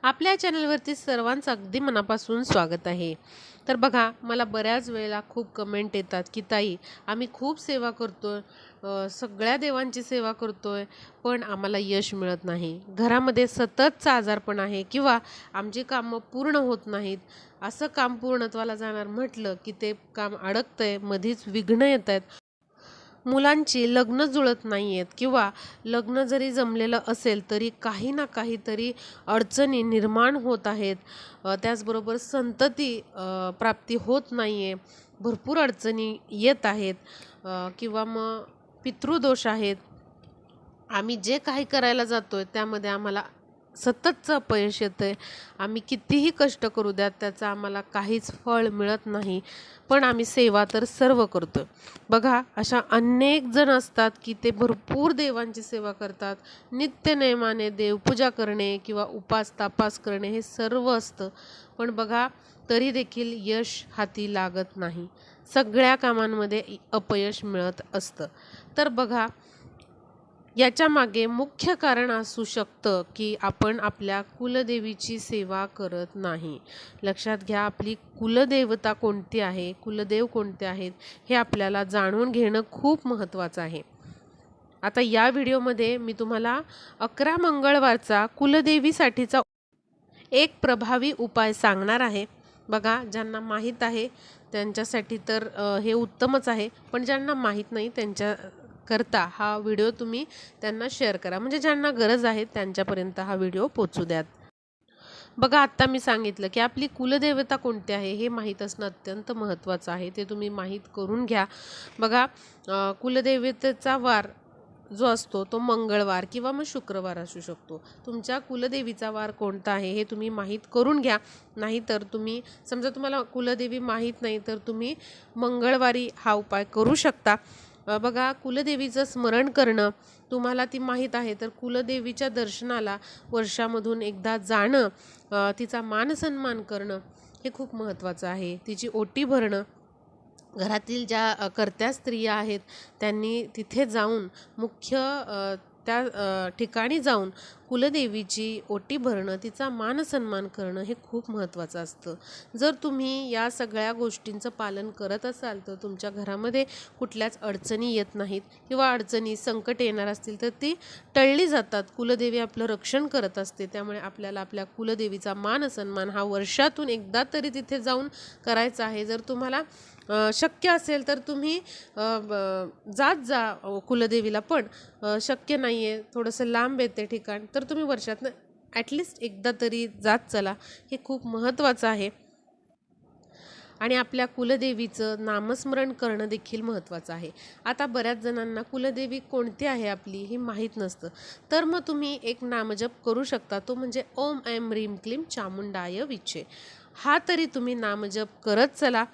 आपल्या चॅनलवरती सर्वांचं अगदी मनापासून स्वागत आहे. तर बघा, मला बऱ्याच वेळेला खूप कमेंट येतात की ताई, आम्ही खूप सेवा करतोय, सगळ्या देवांची सेवा करतोय, पण आम्हाला यश मिळत नाही. घरामध्ये सततचा आजारपण आहे किंवा आमची कामं पूर्ण होत नाहीत. असं काम पूर्णत्वाला जाणार म्हटलं की ते काम अडकतंय, मधीच विघ्न येत आहेत. मुलांची लग्न जुळत नाही आहेत किंवा लग्न जरी जमलेलं असेल तरी काही ना काहीतरी अडचणी निर्माण होत आहेत. त्याचबरोबर संतती प्राप्ती होत नाही आहे. भरपूर अडचणी येत आहेत. किंवा मग पितृदोष आहेत. आम्ही जे काही करायला जातोय त्यामध्ये आम्हाला सततचं अपयश येतंय. आम्ही कितीही कष्ट करू द्यात त्याचं आम्हाला काहीच फळ मिळत नाही. पण आम्ही सेवा तर सर्व करतोय. बघा, अशा अनेक जण असतात की ते भरपूर देवांची सेवा करतात. नित्यनेमाने देवपूजा करणे किंवा उपास तापास करणे हे सर्व असतं. पण बघा, तरी देखील यश हाती लागत नाही. सगळ्या कामांमध्ये अपयश मिळत असतं. तर बघा, याच्या मागे मुख्य कारण असू शकतं की आपण आपल्या कुलदेवीची सेवा करत नाही. लक्षात घ्या, आपली कुलदेवता कोणती आहे, कुलदेव कोणते आहेत, हे आपल्याला जाणून घेणं खूप महत्त्वाचं आहे. आता या व्हिडिओमध्ये मी तुम्हाला 11 मंगळवारचा कुलदेवीसाठीचा एक प्रभावी उपाय सांगणार आहे. बघा, ज्यांना माहीत आहे त्यांच्यासाठी तर हे उत्तमच आहे, पण ज्यांना माहीत नाही त्यांच्या करता हा व्हिडिओ तुम्ही त्यांना शेअर करा, म्हणजे ज्यांना गरज आहे त्यांच्यापर्यंत हा व्हिडिओ पोहोचू द्यात. बघा, आत्ता मी सांगितलं की आपली कुलदेवता कोणती आहे हे माहीत असणं अत्यंत महत्त्वाचं आहे. ते तुम्ही माहीत करून घ्या. बघा, कुलदेवतेचा वार जो असतो तो मंगळवार किंवा मग शुक्रवार असू शकतो. तुमच्या कुलदेवीचा वार कोणता आहे हे तुम्ही माहीत करून घ्या. नाहीतर तुम्ही समजा तुम्हाला कुलदेवी माहीत नाही तर तुम्ही मंगळवारी हा उपाय करू शकता. बघा, कुलदेवीचं स्मरण करणं, तुम्हाला ती माहीत आहे तर कुलदेवीच्या दर्शनाला वर्षामधून एकदा जाणं, तिचा मानसन्मान करणं हे खूप महत्त्वाचं आहे. तिची ओटी भरणं, घरातील ज्या कर्त्या स्त्रिया आहेत त्यांनी तिथे जाऊन त्या ठिकाणी जाऊन कुलदेवीची ओटी भरणं, तिचा मानसन्मान करणं हे खूप महत्त्वाचं असतं. जर तुम्ही या सगळ्या गोष्टींचं पालन करत असाल तर तुमच्या घरामध्ये कुठल्याच अडचणी येत नाहीत किंवा अडचणी संकट येणार असतील तर ती टळली जातात. कुलदेवी आपलं रक्षण करत असते. त्यामुळे आपल्याला आपल्या कुलदेवीचा मानसन्मान हा वर्षातून एकदा तरी तिथे जाऊन करायचा आहे. जर तुम्हाला शक्य असेल तर तुम्ही जात जा कुलदेवीला, पण शक्य नाही आहे, थोडंसं लांब येते ठिकाण, तर तुम्ही वर्षातनं ॲटलिस्ट एकदा तरी जात चला. हे खूप महत्त्वाचं आहे. आणि आपल्या कुलदेवीचं नामस्मरण करणं देखील महत्त्वाचं आहे. आता बऱ्याच जणांना कुलदेवी कोणती आहे आपली हे माहीत नसतं. तर मग तुम्ही एक नामजप करू शकता, तो म्हणजे ओम ऐं ह्रीं क्लीं चामुंडाय विचे. हा तरी तुम्ही नामजप करत चला.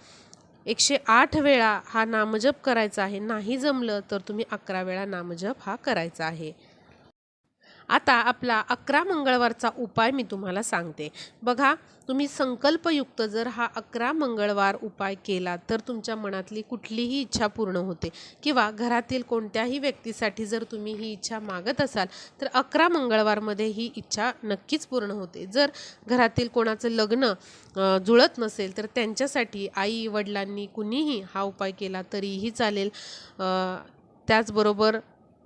108 वेळा हा नामजप करायचा आहे. नाही जमलं तर तुम्ही 11 वेळा नामजप हा करायचा आहे. आता आपला 11 मंगळवारचा उपाय मी तुम्हाला सांगते. बघा, तुम्ही संकल्पयुक्त जर हा 11 मंगळवार उपाय केला तर तुमच्या मनातली कुठलीही इच्छा पूर्ण होते. किंवा घरातील कोणत्याही व्यक्तीसाठी जर तुम्ही ही इच्छा मागत असाल तर 11 मंगळवारमध्ये ही इच्छा नक्कीच पूर्ण होते. जर घरातील कोणाचं लग्न जुळत नसेल तर त्यांच्यासाठी आई वडिलांनी कुणीही हा उपाय केला तरीही चालेल. त्याचबरोबर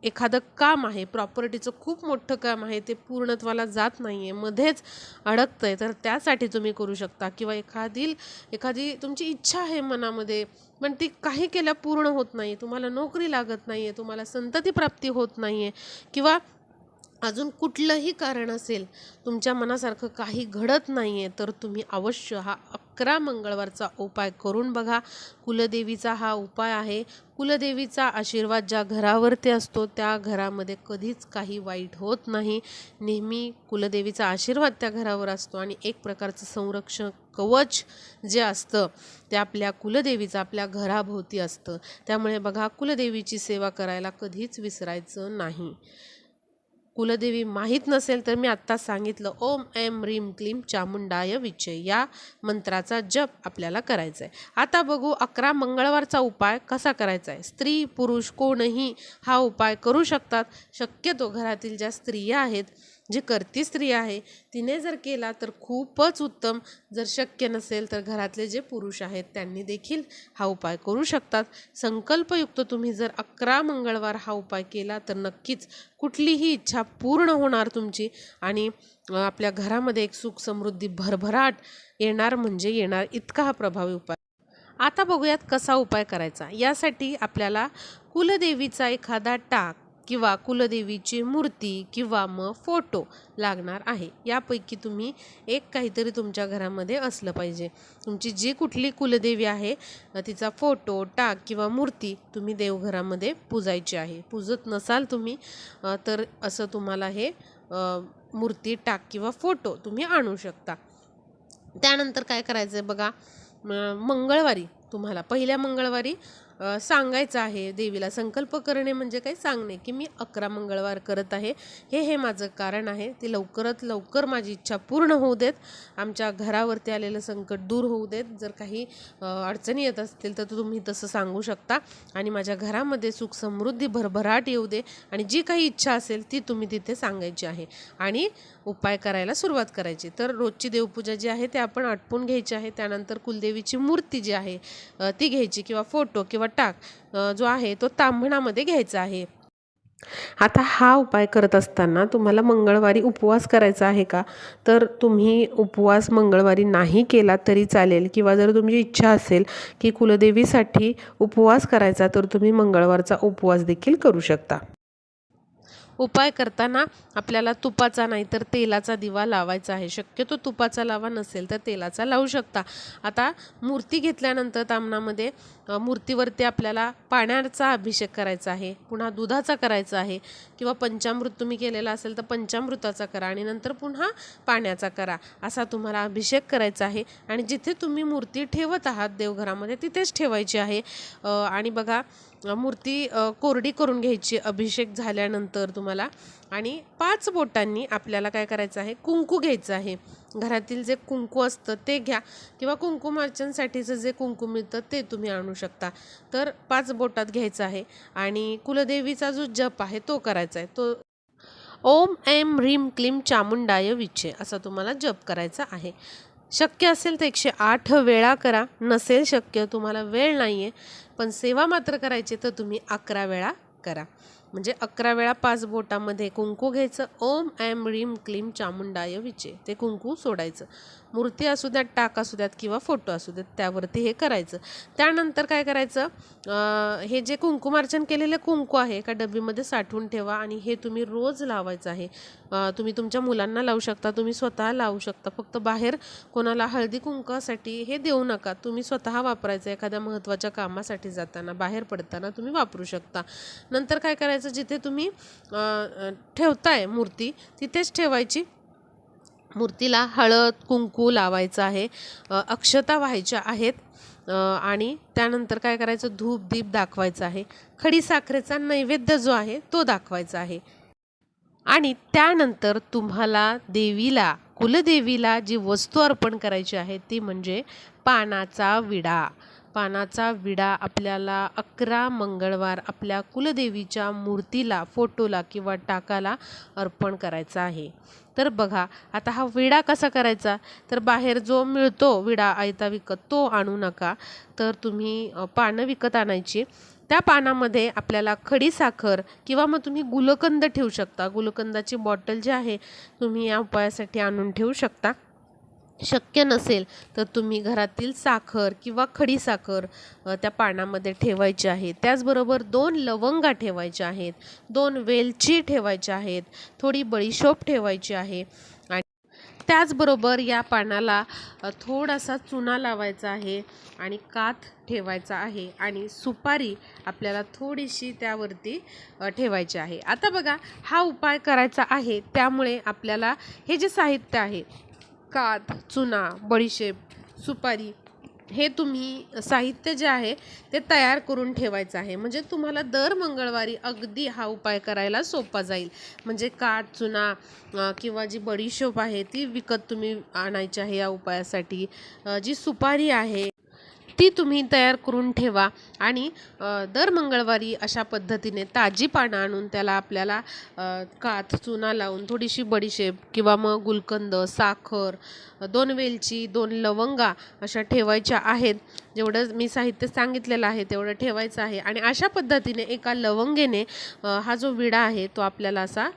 एखादं काम आहे, प्रॉपर्टीचं खूप मोठं काम आहे, ते पूर्णत्वाला जात नाही आहे, मध्येच अडकतं आहे, तर त्यासाठी तुम्ही करू शकता. किंवा एखादी तुमची इच्छा आहे मनामध्ये, पण ती काही केल्या पूर्ण होत नाही, तुम्हाला नोकरी लागत नाही आहे, तुम्हाला संतती प्राप्ती होत नाही आहे, किंवा अजून कुठलंही कारण असेल, तुमच्या मनासारखं काही घडत नाही आहे, तर तुम्ही अवश्य हा 11 मंगळवारचा उपाय करून बघा. कुलदेवीचा हा उपाय आहे. कुलदेवीचा आशीर्वाद ज्या घरावरती असतो त्या घरामध्ये कधीच काही वाईट होत नाही. नेहमी कुलदेवीचा आशीर्वाद त्या घरावर असतो आणि एक प्रकारचं संरक्षण कवच जे असतं ते आपल्या कुलदेवीचं आपल्या घराभोवती असतं. त्यामुळे बघा, कुलदेवीची सेवा करायला कधीच विसरायचं नाही. कुलदेवी माहीत नसेल तर मी आत्ता सांगितलं ओम ऐं ह्रीं क्लीं चामुंडाय विचे या मंत्राचा जप आपल्याला करायचा आहे. आता बघू 11 मंगळवारचा उपाय कसा करायचा आहे. स्त्री पुरुष कोणही हा उपाय करू शकतात. शक्यतो घरातील ज्या स्त्रिया आहेत जी करती स्त्री आहे तिने जर केला तर खूपच उत्तम. जर शक्य नसेल तर घरातले जे पुरुष आहेत त्यांनी देखील हा उपाय करू शकतात. संकल्पयुक्त तुम्ही जर 11 मंगळवार हा उपाय केला तर नक्कीच कुठलीही इच्छा पूर्ण होणार तुमची आणि आपल्या घरामध्ये एक सुख समृद्धी भरभराट येणार म्हणजे येणार, इतका हा प्रभावी उपाय. आता बघूयात कसा उपाय करायचा. यासाठी आपल्याला कुलदेवीचा एखादा टाक किंवा कुलदेवीची मूर्ती किंवा मग फोटो लागणार आहे. यापैकी तुम्ही एक काहीतरी तुमच्या घरामध्ये असलं पाहिजे. तुमची जी कुठली कुलदेवी आहे तिचा फोटो, टाक किंवा मूर्ती तुम्ही देवघरामध्ये पूजायची आहे. पूजत नसाल तुम्ही तर असं तुम्हाला हे मूर्ती, टाक किंवा फोटो तुम्ही आणू शकता. त्यानंतर काय करायचं आहे बघा, मंगळवारी तुम्हाला पहिल्या मंगळवारी सांगायचं आहे देवीला. संकल्प करणे म्हणजे काय, सांगणे की मी 11 मंगळवार करत आहे, हे माझं कारण आहे, ते लवकरात लवकर माझी इच्छा पूर्ण होऊ देत, आमच्या घरावरती आलेलं संकट दूर होऊ देत. जर काही अडचणी येत असतील तर तुम्ही तसं सांगू शकता आणि माझ्या घरामध्ये सुख समृद्धी भरभराट येऊ दे आणि जी काही इच्छा असेल ती तुम्ही तिथे सांगायची आहे आणि उपाय करायला सुरुवात करायची. तर रोजची देवपूजा जी आहे ते आपण आटपून घ्यायची आहे. त्यानंतर कुलदेवीची मूर्ती जी आहे ती घ्यायची किंवा फोटो किंवा टाक जो आहे तो तांबणामध्ये घ्यायचा आहे. आता हा उपाय करत असताना तुम्हाला मंगळवारी उपवास करायचा आहे का, तर तुम्ही उपवास मंगळवारी नाही केला तरी चालेल किंवा जर तुमची इच्छा असेल की कुलदेवीसाठी उपवास करायचा तर तुम्ही मंगळवारचा उपवास देखील करू शकता. उपाय करताना आपल्याला तुपाचा नाही तर तेलाचा दिवा लावायचा आहे. शक्यतो तुपाचा लावा, नसेल तर तेलाचा लावू शकता. आता मूर्ती घेतल्यानंतर तामणामध्ये मूर्तीवरती आपल्याला पाण्याचा अभिषेक करायचा आहे, पुन्हा दुधाचा करायचा आहे किंवा पंचामृत तुम्ही केलेला असेल तर पंचामृताचा करा आणि नंतर पुन्हा पाण्याचा करा. असा तुम्हाला अभिषेक करायचा आहे आणि जिथे तुम्ही मूर्ती ठेवत आहात देवघरामध्ये तिथेच ठेवायची आहे. आणि बघा मूर्ती कोरडी करून घ्यायची अभिषेक झाल्यानंतर तुम्हाला आणि 5 बोटांनी आपल्याला काय करायचं आहे, कुंकू घ्यायचं आहे. घरातील जे कुंकू असतं ते घ्या किंवा कुंकुमार्चनसाठीचं जे कुंकू मिळतं ते तुम्ही आणू शकता. तर 5 बोटात घ्यायचं आहे आणि कुलदेवीचा जो जप आहे तो करायचा आहे. तो ओम ऐं ह्रीं क्लीं चामुंडाय विचे असा तुम्हाला जप करायचा आहे. शक्य असेल तर 108 वेळा करा, नसेल शक्य, तुम्हाला वेळ नाही आहे पण सेवा मात्र करायची तर तुम्ही 11 वेळा करा. म्हणजे 11 वेळा 5 बोटामध्ये कुंकू घ्यायचं, ओम ऐं ह्रीं क्लीं चामुंडाय विचे, ते कुंकू सोडायचं. मूर्ती असू द्यात, टाक असू द्यात किंवा फोटो असू द्यात त्यावरती हे करायचं. त्यानंतर काय करायचं, हे जे कुंकुमार्चन केलेलं कुंकू आहे एका डबीमध्ये साठवून ठेवा आणि हे तुम्ही रोज लावायचं आहे. तुम्ही तुमच्या मुलांना लावू शकता, तुम्ही स्वतः लावू शकता. फक्त बाहेर कोणाला हळदी कुंकासाठी हे देऊ नका, तुम्ही स्वतः वापरायचं. एखाद्या महत्त्वाच्या कामासाठी जाताना, बाहेर पडताना तुम्ही वापरू शकता. नंतर काय करायचं, जिथे तुम्ही ठेवताय मूर्ती तिथेच ठेवायची. मूर्तीला हळद कुंकू लावायचं आहे, अक्षता व्हायच्या आहेत आणि त्यानंतर काय करायचं, धूप दीप दाखवायचा आहे. खडीसाखरेचा नैवेद्य जो आहे तो दाखवायचा आहे आणि त्यानंतर तुम्हाला देवीला, कुलदेवीला जी वस्तू अर्पण करायची आहे ती म्हणजे पानाचा विडा. पानाचा विडा आपल्याला 11 मंगळवार आपल्या कुलदेवीच्या मूर्तीला, फोटोला किंवा टाकाला अर्पण करायचा आहे. तर बघा आता हा विडा कसा करायचा, तर बाहेर जो मिळतो विडा आयता विकत तो आणू नका. तर तुम्ही पानं विकत आणायची. त्या पानामध्ये आपल्याला खडीसाखर किंवा मग तुम्ही गुलकंद ठेवू शकता. गुलकंदाची बॉटल जी आहे तुम्ही या उपायासाठी आणून ठेवू शकता. शक्य नसेल तर तुम्ही घरातील साखर किंवा खडीसाखर त्या पानामध्ये ठेवायची आहे. त्याचबरोबर 2 लवंगा ठेवायच्या आहेत, 2 वेलची ठेवायच्या आहेत, थोडी बडीशोप ठेवायची आहे आणि त्याचबरोबर या पानाला थोडासा चुना लावायचा आहे आणि काथ ठेवायचा आहे आणि सुपारी आपल्याला थोडीशी त्यावरती ठेवायची आहे. आता बघा हा उपाय करायचा आहे त्यामुळे आपल्याला हे जे साहित्य आहे, काथ, चुना, बडीशेप, सुपारी, हे तुम्ही साहित्य जे आहे ते तयार करून ठेवायचं आहे. म्हणजे तुम्हाला दर मंगळवारी अगदी हा उपाय करायला सोपा जाईल. म्हणजे काठ, चुना किंवा जी बडीशोप आहे ती विकत तुम्ही आणायची आहे या उपायासाठी. जी सुपारी आहे ती तुम्ही तयार करून ठेवा आणि दर मंगळवारी अशा पद्धतीने ताजी पानं आणून त्याला आपल्याला काथ चुना लावून थोडीशी बडीशेप किंवा मग गुलकंद, साखर, 2 वेलची, 2 लवंगा अशा ठेवायच्या आहेत. जेवढं मी साहित्य सांगितलेलं आहे तेवढं ठेवायचं आहे आणि अशा पद्धतीने एका लवंगेने हा जो विडा आहे तो आपल्याला असा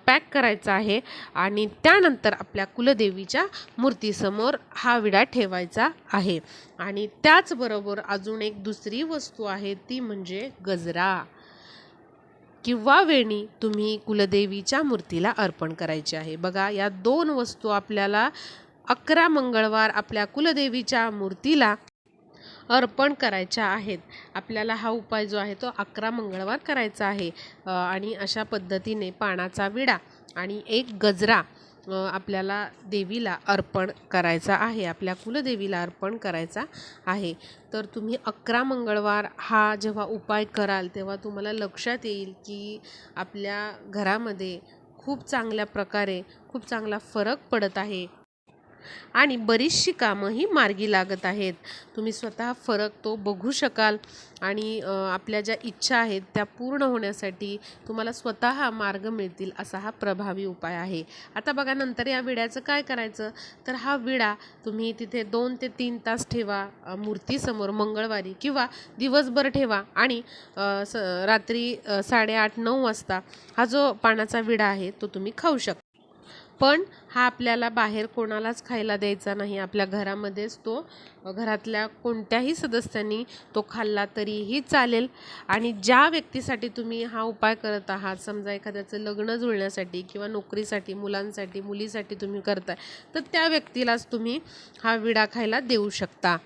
पॅक करायचा आहे आणि त्यानंतर आपल्या कुलदेवीच्या मूर्तीसमोर हा विडा ठेवायचा आहे. आणि त्याचबरोबर अजून एक दुसरी वस्तू आहे ती म्हणजे गजरा किंवा वेणी तुम्ही कुलदेवीच्या मूर्तीला अर्पण करायची आहे. बघा, या 2 वस्तू आपल्याला 11 मंगळवार आपल्या कुलदेवीच्या मूर्तीला अर्पण करायच्या आहेत. आपल्याला हा उपाय जो आहे तो 11 मंगळवार करायचा आहे आणि अशा पद्धतीने पानाचा विडा आणि एक गजरा आपल्याला देवीला अर्पण करायचा आहे, आपल्या कुलदेवीला अर्पण करायचा आहे. तर तुम्ही 11 मंगळवार हा जेव्हा उपाय कराल तेव्हा तुम्हाला लक्षात येईल की आपल्या घरामध्ये खूप चांगल्या प्रकारे खूप चांगला फरक पडत आहे आणि बरीचशी कामंही मार्गी लागत आहेत. तुम्ही स्वतः फरक तो बघू शकाल आणि आपल्या ज्या इच्छा आहेत त्या पूर्ण होण्यासाठी तुम्हाला स्वतः मार्ग मिळतील असा हा प्रभावी उपाय आहे. आता बघा, नंतर या विड्याचं काय करायचं, तर हा विडा तुम्ही तिथे 2 ते 3 तास ठेवा मूर्तीसमोर मंगळवारी किंवा दिवसभर ठेवा आणि रात्री 8:30-9 वाजता हा जो पानाचा विडा आहे तो तुम्ही खाऊ शकता. पण हा आपल्याला बाहेर कोणालाच खायला द्यायचा नाही. आपल्या घरामध्येच तो घरातल्या कोणत्याही सदस्यांनी तो खाल्ला तरीही चालेल. आणि ज्या व्यक्तीसाठी तुम्ही हा उपाय करत आहात, समजा एखाद्याचं लग्न जुळण्यासाठी किंवा नोकरीसाठी, मुलांसाठी, मुलीसाठी तुम्ही करताय, तर त्या व्यक्तीलाच तुम्ही हा विडा खायला देऊ शकता.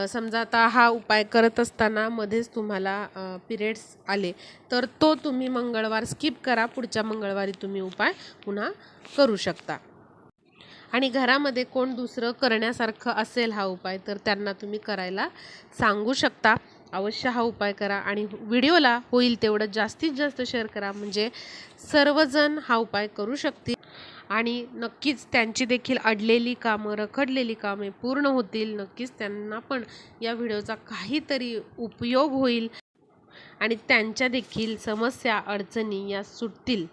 समजा आता हा उपाय करत असताना मध्येच तुम्हाला पिरियड्स आले तर तो तुम्ही मंगळवार स्किप करा. पुढच्या मंगळवारी तुम्ही उपाय पुन्हा करू शकता. आणि घरामध्ये कोण दुसरं करण्यासारखं असेल हा उपाय तर त्यांना तुम्ही करायला सांगू शकता. अवश्य हा उपाय करा आणि व्हिडिओला होईल तेवढं जास्तीत जास्त शेअर करा, म्हणजे सर्वजण हा उपाय करू शकतील आणि नक्कीच त्यांची देखील अडलेली कामं, रखडलेली कामे पूर्ण होतील. नक्कीच त्यांना पण या व्हिडिओचा काहीतरी उपयोग होईल आणि त्यांच्या देखील समस्या, अडचणी या सुटतील.